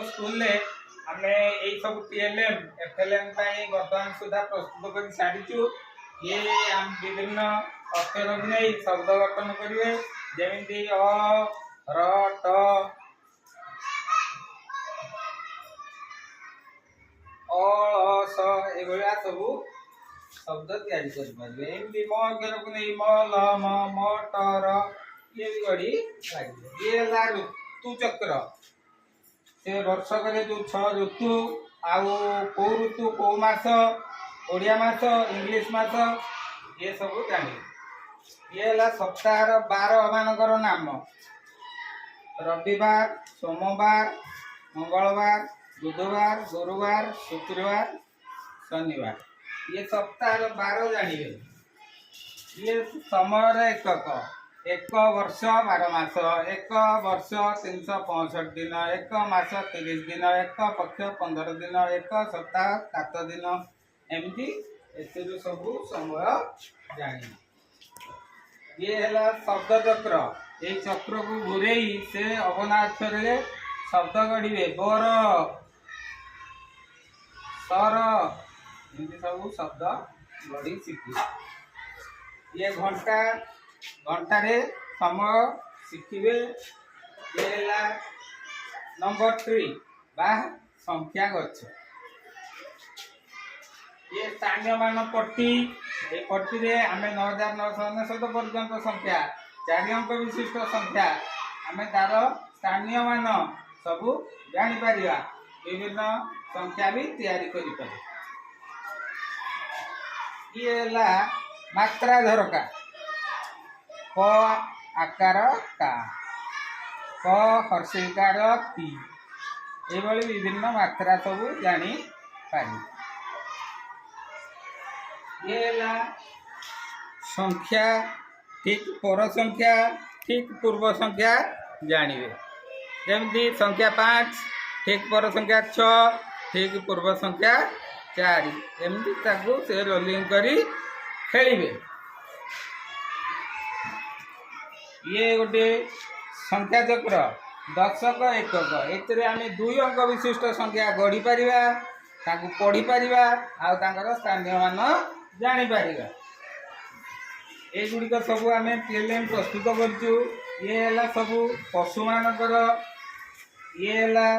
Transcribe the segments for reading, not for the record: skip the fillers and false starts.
School रे आमे एई सब टीएलएम एफएलएम पाई वर्तमान सुधा प्रस्तुत कर सारिचु। ये हम विभिन्न अक्षर नै शब्द गठन करिवे जेमिति अ र ट अ स एगोया सब शब्द तैयारी कर पारे। एमती म अक्षर को नै म ल म ट र ये भी गड़ी लागे। ये ला ऋतु चक्र से वर्ष करे जो 6 ऋतु आउ को ऋतु को मास ओडिया मास इंग्लिश मास ये सब जानी। ये ला सप्ताह 12 मानकर नाम रविवार सोमवार मंगलवार बुधवार गुरुवार शुक्रवार शनिवार ये सप्ताह 12 जानिए। ये समय एकक एक वर्ष 12 मास एक वर्ष 365 दिन एक मास 30 दिन एक पक्ष 15 दिन एक सप्ताह 7 दिन एमती एसरू सब समय जानी। ये है शब्द चक्र। ये चक्र को घुरई से अवना अक्षर शब्द गढ़े बर सर एमती सब शब्द गढ़ी शिखी। ये घंटा घंटा रे समय शिखिबे। ये है नंबर 3 बा संख्या गच्छ। ये स्थानीय मान पट्टी ए पट्टी रे आमे 9999 पर्यंत संख्या 4 अंक विशिष्ट संख्या आमे तार स्थानीय मान सब जानि परिया। विभिन्न संख्या भी तैयारी करि पारे। ये ला मात्रा धरका क आकार का क हर्षिकार की एभली विभिन्न मात्रा सब जानी पारी। ये ला संख्या ठीक पर संख्या ठीक पूर्व संख्या जानिबे। जेमती संख्या 5 ठीक पर संख्या 6 ठीक पूर्व संख्या 4 एमती ताकू से रोलिंग करी खेलिबे। ये गोटे संख्या चक्र दशक एकक ए आम 2 अंक विशिष्ट संख्या गढ़ी पारिबा ताकू पढ़ी पारिबा आउ तांकर स्थानीय मान जानि पारिबा। ए गुडिक सब आम पीएलएम प्रस्तुत करचु। ये है सब पशु मानकर ये है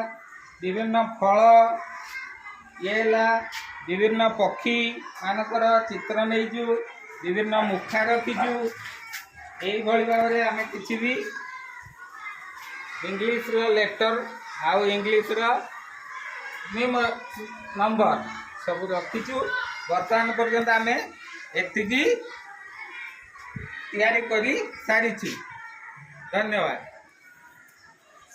विभिन्न फल ये है विभिन्न पक्षी मानकर चित्र नहींचु विभिन्न मुखा रखीचु। यही भाव में आम कि भी इंग्लिश लेटर आउ इंग्लिश नंबर सब रखीचु। वर्तमान पर्यंत आम एति तैयारी करी सारी। धन्यवाद।